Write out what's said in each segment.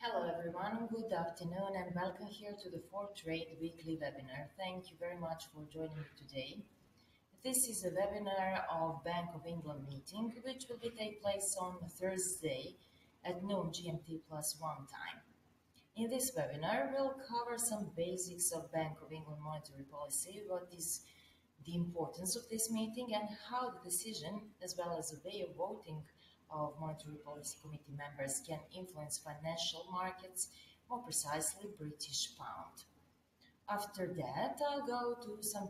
Hello everyone, good afternoon and welcome here to the For Trade weekly webinar. Thank you very much for joining me today. This is a webinar of Bank of England meeting which will take place on Thursday at noon GMT plus 1 time. In this webinar, we'll cover some basics of Bank of England monetary policy, what is the importance of this meeting and how the decision, as well as the way of voting of Monetary Policy Committee members can influence financial markets, more precisely British pound. After that, I'll go to some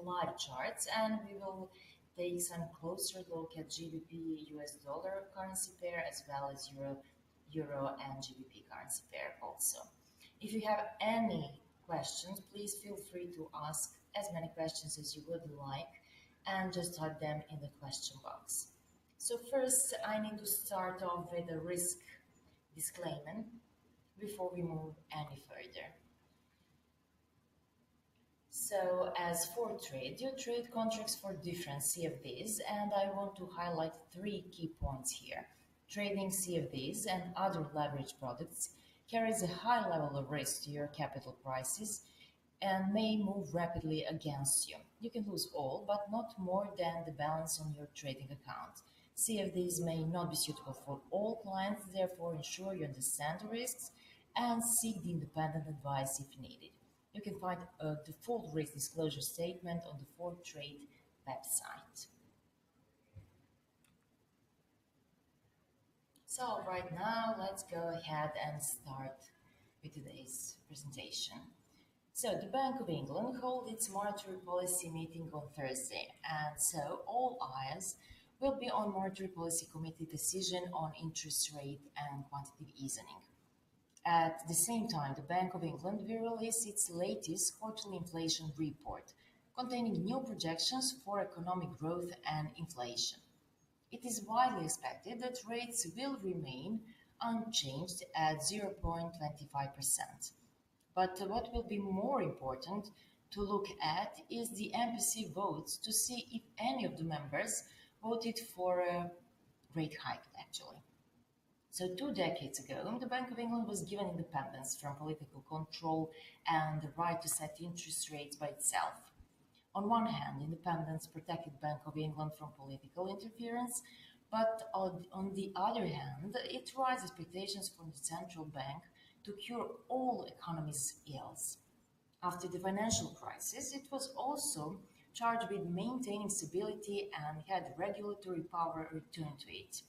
live charts, and we will take some closer look at GBP US dollar currency pair as well as euro and GBP currency pair also. If you have any questions, please feel free to ask as many questions as you would like and just type them in the question box. So first, I need to start off with a risk disclaimer before we move any further. So as for trade, you trade contracts for different CFDs, and I want to highlight three key points here. Trading CFDs and other leverage products carries a high level of risk to your capital prices and may move rapidly against you. You can lose all, but not more than the balance on your trading account. CFDs may not be suitable for all clients, therefore ensure you understand the risks and seek the independent advice if needed. You can find the full risk disclosure statement on the For Trade website. So right now, let's go ahead and start with today's presentation. So the Bank of England holds its monetary policy meeting on Thursday, and so all eyes will be on Monetary Policy Committee decision on interest rate and quantitative easing. At the same time, the Bank of England will release its latest quarterly inflation report, containing new projections for economic growth and inflation. It is widely expected that rates will remain unchanged at 0.25%. But what will be more important to look at is the MPC votes to see if any of the members voted for a rate hike, actually. So 2 decades ago, the Bank of England was given independence from political control and the right to set interest rates by itself. On one hand, independence protected Bank of England from political interference, but on the other hand, it raised expectations from the central bank to cure all economy's ills. After the financial crisis, it was also charged with maintaining stability and had regulatory power returned to it.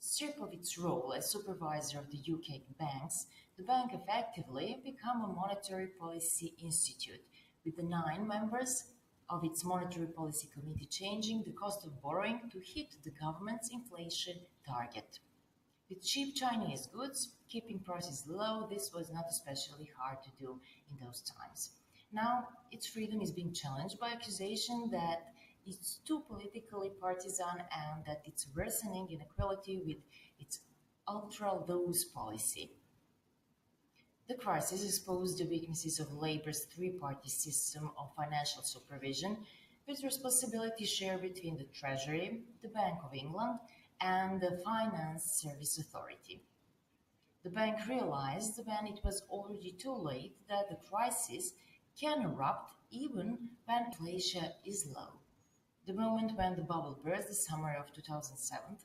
Stripped of its role as supervisor of the UK banks, the bank effectively became a monetary policy institute, with the 9 members of its monetary policy committee changing the cost of borrowing to hit the government's inflation target. With cheap Chinese goods keeping prices low, this was not especially hard to do in those times. Now, its freedom is being challenged by accusation that it's too politically partisan and that it's worsening inequality with its ultra-loose policy. The crisis exposed the weaknesses of Labour's three-party system of financial supervision, with responsibility shared between the Treasury, the Bank of England, and the Finance Service Authority. The bank realized when it was already too late that the crisis can erupt even when inflation is low. The moment when the bubble burst, the summer of 2007,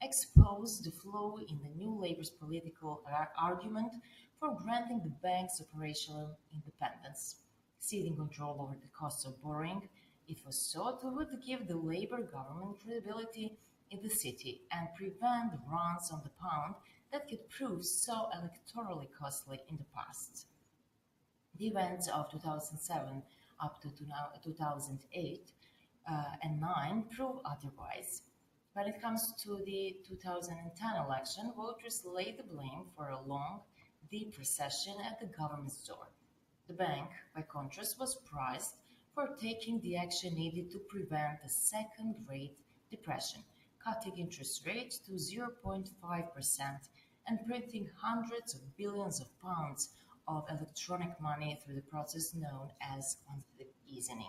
exposed the flaw in the new Labour's political argument for granting the bank's operational independence. Ceding control over the cost of borrowing, it was thought would give the Labour government credibility in the city and prevent the runs on the pound that could prove so electorally costly in the past. The events of 2007 up to 2008 and 9 prove otherwise. When it comes to the 2010 election, voters laid the blame for a long, deep recession at the government's door. The bank, by contrast, was prized for taking the action needed to prevent a second Great Depression, cutting interest rates to 0.5% and printing hundreds of billions of pounds of electronic money through the process known as quantitative easing.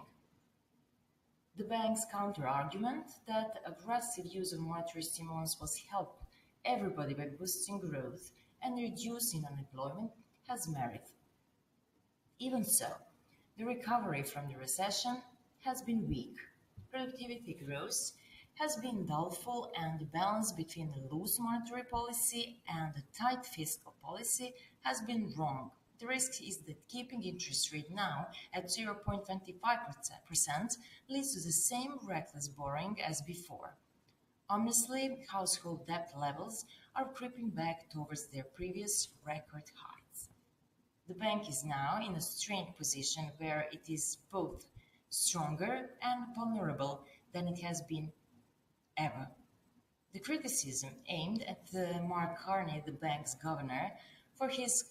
The bank's counter-argument that aggressive use of monetary stimulants was help everybody by boosting growth and reducing unemployment has merit. Even so, the recovery from the recession has been weak. Productivity growth has been doubtful, and the balance between a loose monetary policy and a tight fiscal policy has been wrong. The risk is that keeping interest rate now at 0.25% leads to the same reckless borrowing as before. Honestly, household debt levels are creeping back towards their previous record heights. The bank is now in a strained position where it is both stronger and vulnerable than it has been ever. The criticism aimed at Mark Carney, the bank's governor, for his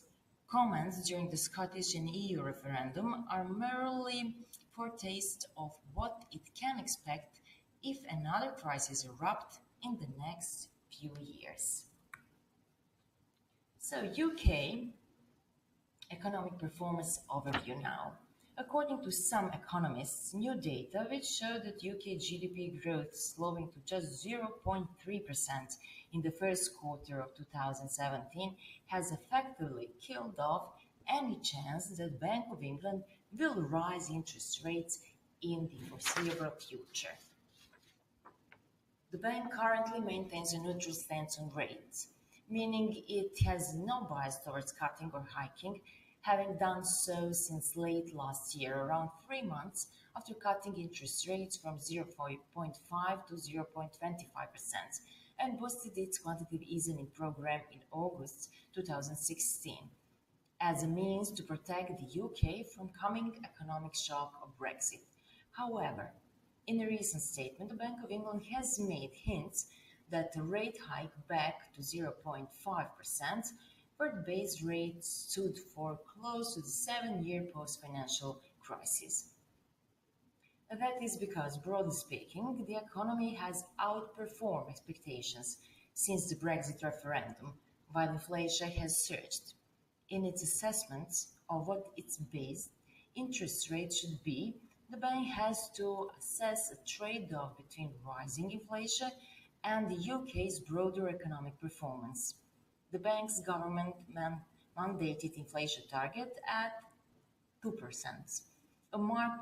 comments during the Scottish and EU referendum are merely foretaste of what it can expect if another crisis erupts in the next few years. So, UK economic performance overview now. According to some economists, new data which show that UK GDP growth slowing to just 0.3% in the first quarter of 2017 has effectively killed off any chance that Bank of England will rise interest rates in the foreseeable future. The bank currently maintains a neutral stance on rates, meaning it has no bias towards cutting or hiking, having done so since late last year, around 3 months after cutting interest rates from 0.5 to 0.25%, and boosted its quantitative easing program in August 2016 as a means to protect the UK from coming economic shock of Brexit. However, in a recent statement, the Bank of England has made hints that a rate hike back to 0.5%, where the base rate stood for close to the 7-year post-financial crisis. That is because, broadly speaking, the economy has outperformed expectations since the Brexit referendum, while inflation has surged. In its assessments of what its base interest rate should be, the bank has to assess a trade-off between rising inflation and the UK's broader economic performance. The bank's government mandated inflation target at 2%, a mark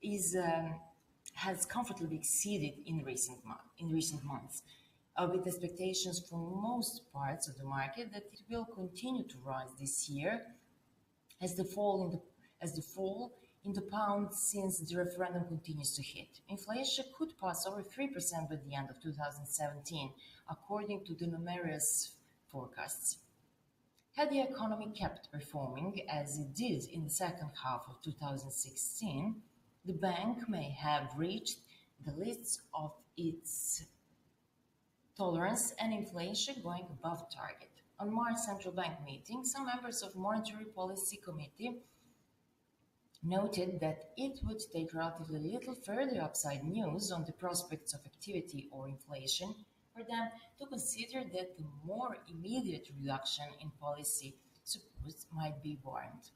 is has comfortably exceeded in recent months, with expectations from most parts of the market that it will continue to rise this year as the fall in the pound since the referendum continues to hit. Inflation could pass over 3% by the end of 2017, according to the numerous forecasts. Had the economy kept performing as it did in the second half of 2016, the bank may have reached the limits of its tolerance and inflation going above target. On March central bank meeting, some members of Monetary Policy Committee noted that it would take relatively little further upside news on the prospects of activity or inflation for them to consider that the more immediate reduction in policy support might be warranted.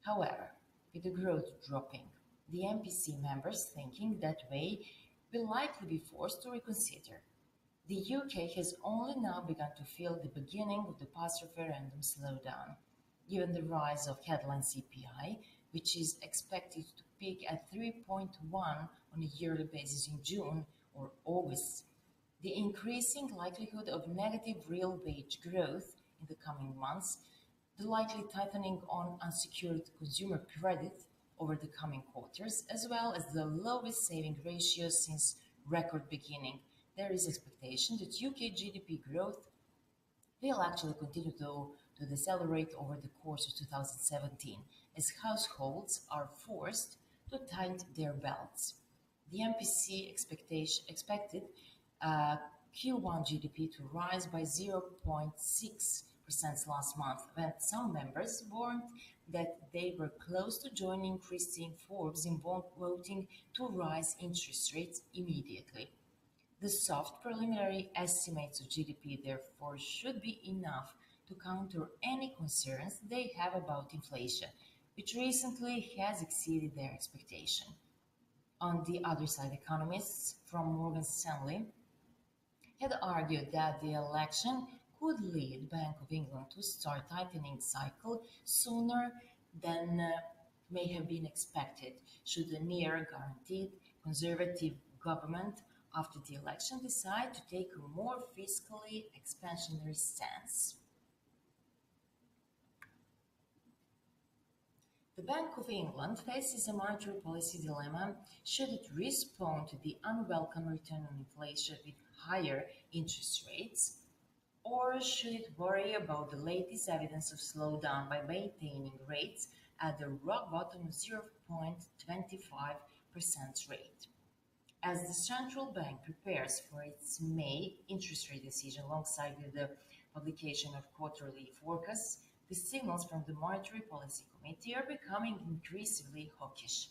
However, with the growth dropping, the MPC members thinking that way will likely be forced to reconsider. The UK has only now begun to feel the beginning of the post-referendum slowdown, given the rise of headline CPI, which is expected to peak at 3.1 on a yearly basis in June or August. The increasing likelihood of negative real wage growth in the coming months, the likely tightening on unsecured consumer credit over the coming quarters, as well as the lowest saving ratio since record beginning, there is expectation that UK GDP growth will actually continue to decelerate over the course of 2017 as households are forced to tighten their belts. The MPC expected Q1 GDP to rise by 0.6% last month, when some members warned that they were close to joining Christine Forbes in voting to rise interest rates immediately. The soft preliminary estimates of GDP, therefore, should be enough to counter any concerns they have about inflation, which recently has exceeded their expectation. On the other side, economists from Morgan Stanley had argued that the election could lead Bank of England to start tightening cycle sooner than may have been expected should the near guaranteed conservative government after the election decide to take a more fiscally expansionary stance. The Bank of England faces a monetary policy dilemma should it respond to the unwelcome return on inflation with higher interest rates, or should it worry about the latest evidence of slowdown by maintaining rates at the rock bottom 0.25% rate? As the central bank prepares for its May interest rate decision alongside with the publication of quarterly forecasts, the signals from the Monetary Policy Committee are becoming increasingly hawkish.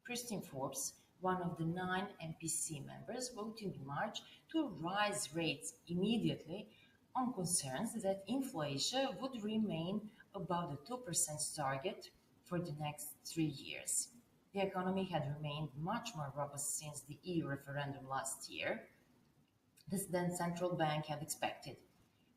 Christine Forbes, one of the 9 MPC members, voted in March to raise rates immediately on concerns that inflation would remain above the 2% target for the next 3 years. The economy had remained much more robust since the EU referendum last year than central bank had expected.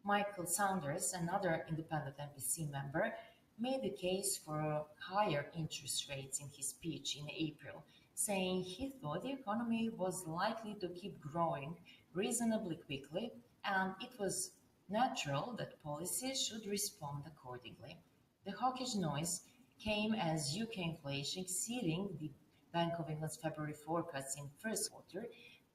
Michael Saunders, another independent MPC member, made the case for higher interest rates in his speech in April, saying he thought the economy was likely to keep growing reasonably quickly and it was natural that policies should respond accordingly. The hawkish noise came as UK inflation exceeding the Bank of England's February forecast in first quarter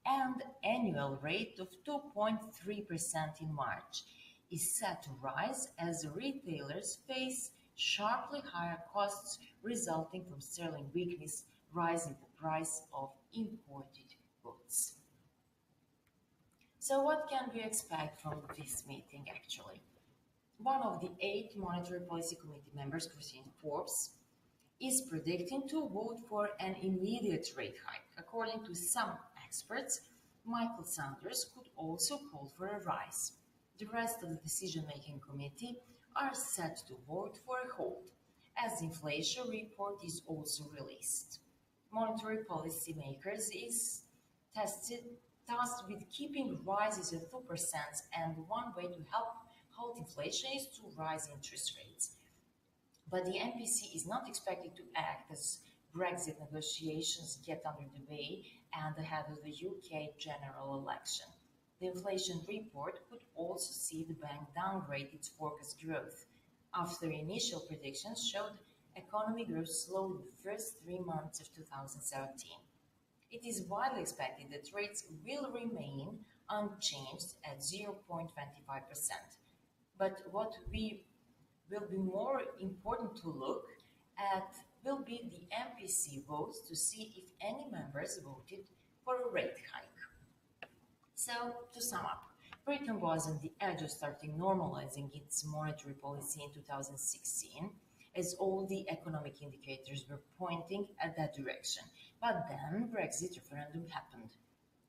and annual rate of 2.3% in March is set to rise as retailers face sharply higher costs resulting from sterling weakness, rising the price of imported goods. So what can we expect from this meeting actually? One of the 8 Monetary Policy Committee members, Christine Forbes, is predicting to vote for an immediate rate hike. According to some experts, Michael Saunders could also call for a rise. The rest of the decision-making committee are set to vote for a hold, as the inflation report is also released. Monetary policy makers is tasked with keeping rises at 2%, and one way to help halt inflation is to rise interest rates. But the MPC is not expected to act as Brexit negotiations get underway and ahead of the UK general election. The inflation report could also see the bank downgrade its forecast growth after initial predictions showed economy growth slowed in the first 3 months of 2017. It is widely expected that rates will remain unchanged at 0.25%. But what will be more important to look at will be the MPC votes to see if any members voted for a rate hike. So, to sum up, Britain was on the edge of starting normalizing its monetary policy in 2016, as all the economic indicators were pointing at that direction. But then Brexit referendum happened.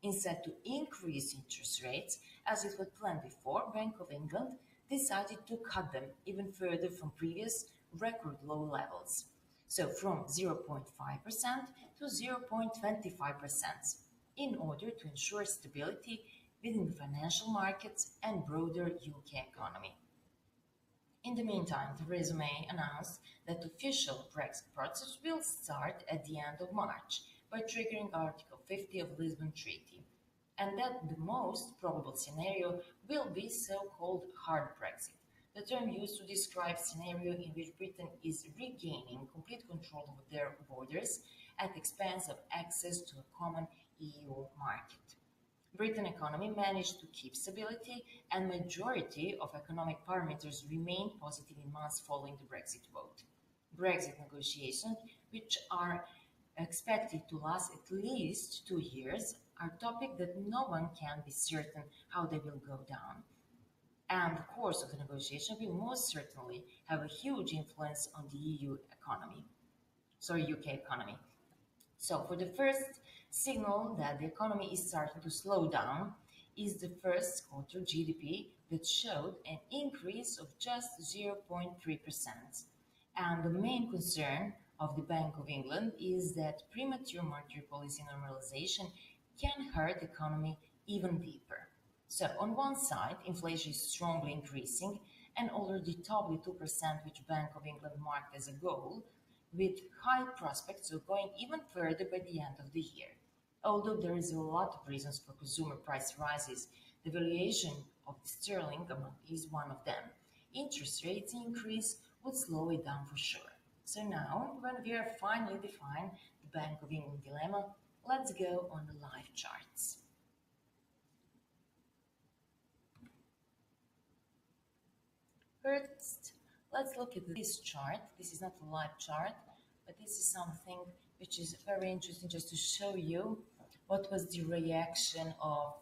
Instead to increase interest rates, as it was planned before, Bank of England decided to cut them even further from previous record low levels. So from 0.5% to 0.25% in order to ensure stability within the financial markets and broader UK economy. In the meantime, Theresa May announced that the official Brexit process will start at the end of March by triggering Article 50 of the Lisbon Treaty, and that the most probable scenario will be so-called hard Brexit, the term used to describe a scenario in which Britain is regaining complete control over their borders at the expense of access to a common EU market. Britain's economy managed to keep stability, and majority of economic parameters remained positive in months following the Brexit vote. Brexit negotiations, which are expected to last at least 2 years, are a topic that no one can be certain how they will go down. And the course of the negotiation will most certainly have a huge influence on the UK economy. So for the first signal that the economy is starting to slow down is the first quarter GDP that showed an increase of just 0.3%. And the main concern of the Bank of England is that premature monetary policy normalization can hurt the economy even deeper. So on one side, inflation is strongly increasing and already topped the 2%, which Bank of England marked as a goal, with high prospects of going even further by the end of the year. Although there is a lot of reasons for consumer price rises, the valuation of the sterling is one of them. Interest rates increase would slow it down for sure. So now, when we are finally defined the Bank of England dilemma, let's go on the live charts. First, let's look at this chart. This is not a live chart, but this is something which is very interesting just to show you what was the reaction of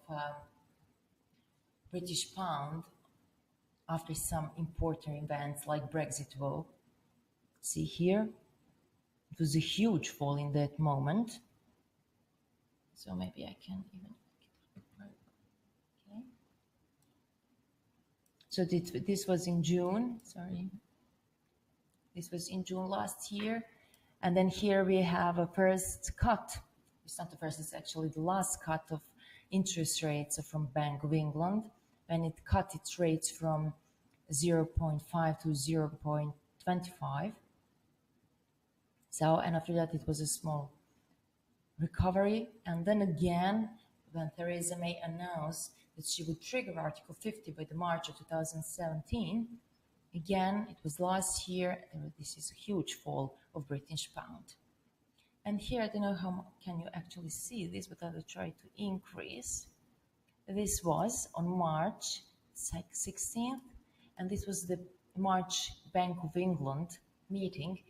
British pound after some important events like Brexit vote. See here, it was a huge fall in that moment. So maybe I can even, okay. So this was in June, sorry. This was in June last year. And then here we have a first cut. It's not the first, it's actually the last cut of interest rates from Bank of England, when it cut its rates from 0.5 to 0.25. So, and after that it was a small recovery. And then again, when Theresa May announced that she would trigger Article 50 by the March of 2017, again, it was last year, this is a huge fall of British pound. And here, I don't know how can you actually see this, but I will try to increase. This was on March 16th, and this was the March Bank of England meeting.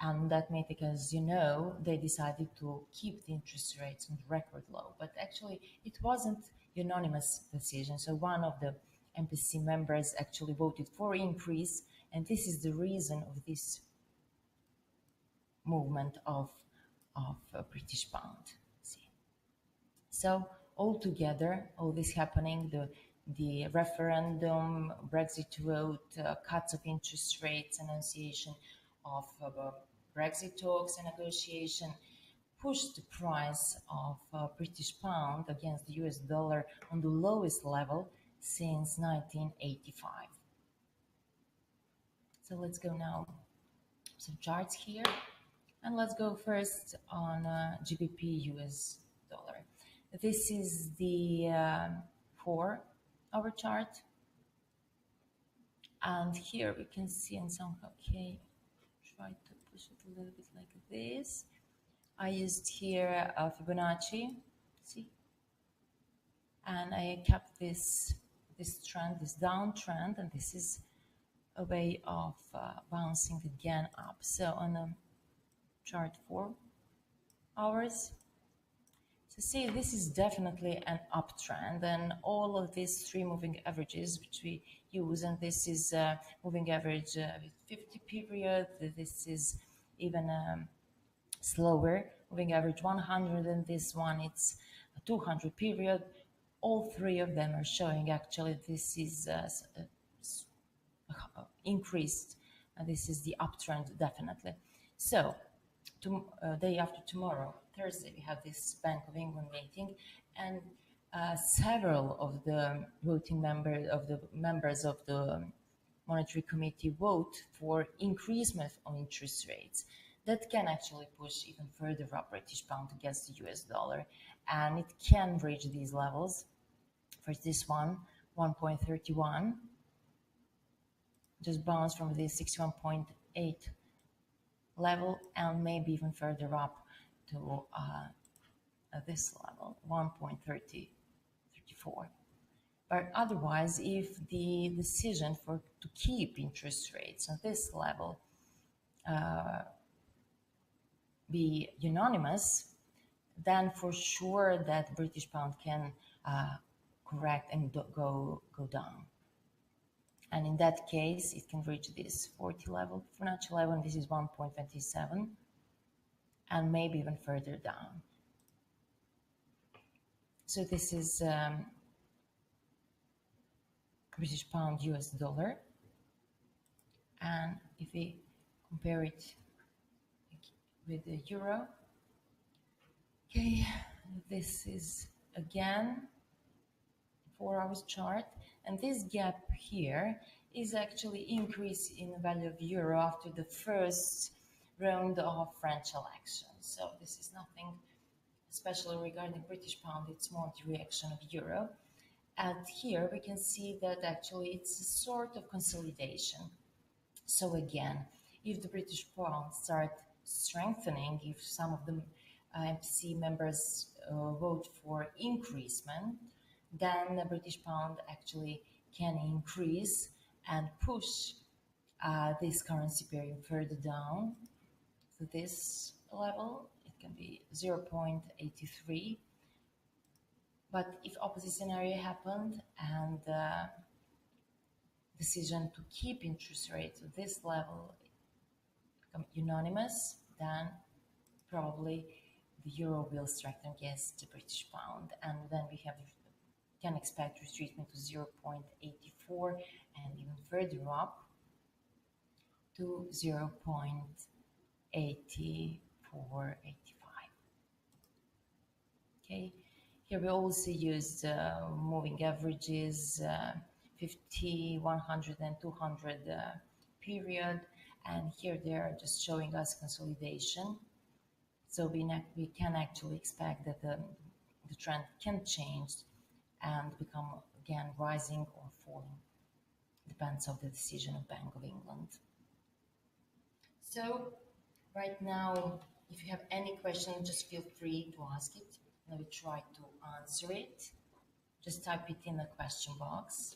And that meeting, as you know, they decided to keep the interest rates on the record low. But actually, it wasn't unanimous decision. So one of the MPC members actually voted for increase, and this is the reason of this movement of British pound. See. So altogether, all this happening, the referendum, Brexit vote, cuts of interest rates, annunciation of Brexit talks and negotiation, pushed the price of British pound against the US dollar on the lowest level since 1985. So let's go now some charts here, and let's go first on GBP/US dollar. This is the 4-hour chart, and here we can see in somehow, okay, try to push it a little bit like this. I used here Fibonacci, see, and I kept this trend, this downtrend, and this is a way of bouncing again up. So on the chart 4 hours, so see, this is definitely an uptrend, and all of these 3 moving averages which we use, and this is moving average with 50 period, this is even slower moving average 100, and this one it's a 200 period. All 3 of them are showing actually this is increased, and this is the uptrend definitely. So day after tomorrow, Thursday, we have this Bank of England meeting, and several of the voting members of the Monetary Committee vote for increasement on interest rates. That can actually push even further up British pound against the US dollar, and it can reach these levels. For this one, 1.31, just bounce from the 61.8 level, and maybe even further up to this level, 1.34. But otherwise, if the decision to keep interest rates at this level be unanimous, then for sure that British pound can correct and go down. And in that case, it can reach this 40 level, Fibonacci level, and this is 1.27, and maybe even further down. So this is British pound US dollar, and if we compare it with the euro, okay, this is again 4 hours chart, and this gap here is actually increase in the value of euro after the first round of French elections. So this is nothing special regarding British pound, it's more the reaction of euro. And here we can see that actually it's a sort of consolidation. So again, if the British pound start strengthening, if some of the MPC members vote for increasement, then the British pound actually can increase and push this currency pair further down to this level. It can be 0.83. But if opposite scenario happened and decision to keep interest rates at this level become unanimous, then probably the euro will strengthen against the British pound, and then we can expect retreatment to 0.84 and even further up to 0.8485. Okay, here we also used moving averages, 50, 100 and 200 period, and here they are just showing us consolidation. So we can actually expect that the trend can change and become again rising or falling. Depends on the decision of Bank of England. So right now, if you have any question, just feel free to ask it. I will try to answer it. Just type it in the question box.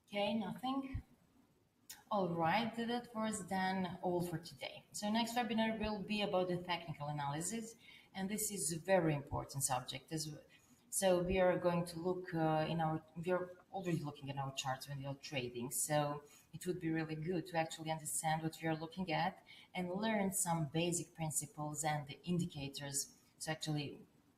Okay, nothing. All right, that was then all for today. So next webinar will be about the technical analysis, and this is a very important subject as well. So we are going to look we are already looking at our charts when we are trading. So it would be really good to actually understand what we are looking at and learn some basic principles and the indicators, so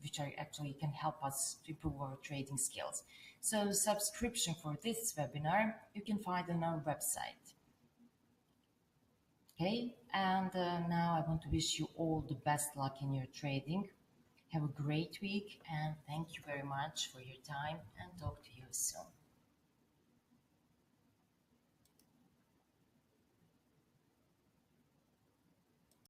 which actually can help us to improve our trading skills. So subscription for this webinar you can find on our website. Okay, and now I want to wish you all the best luck in your trading. Have a great week, and thank you very much for your time, and talk to you soon.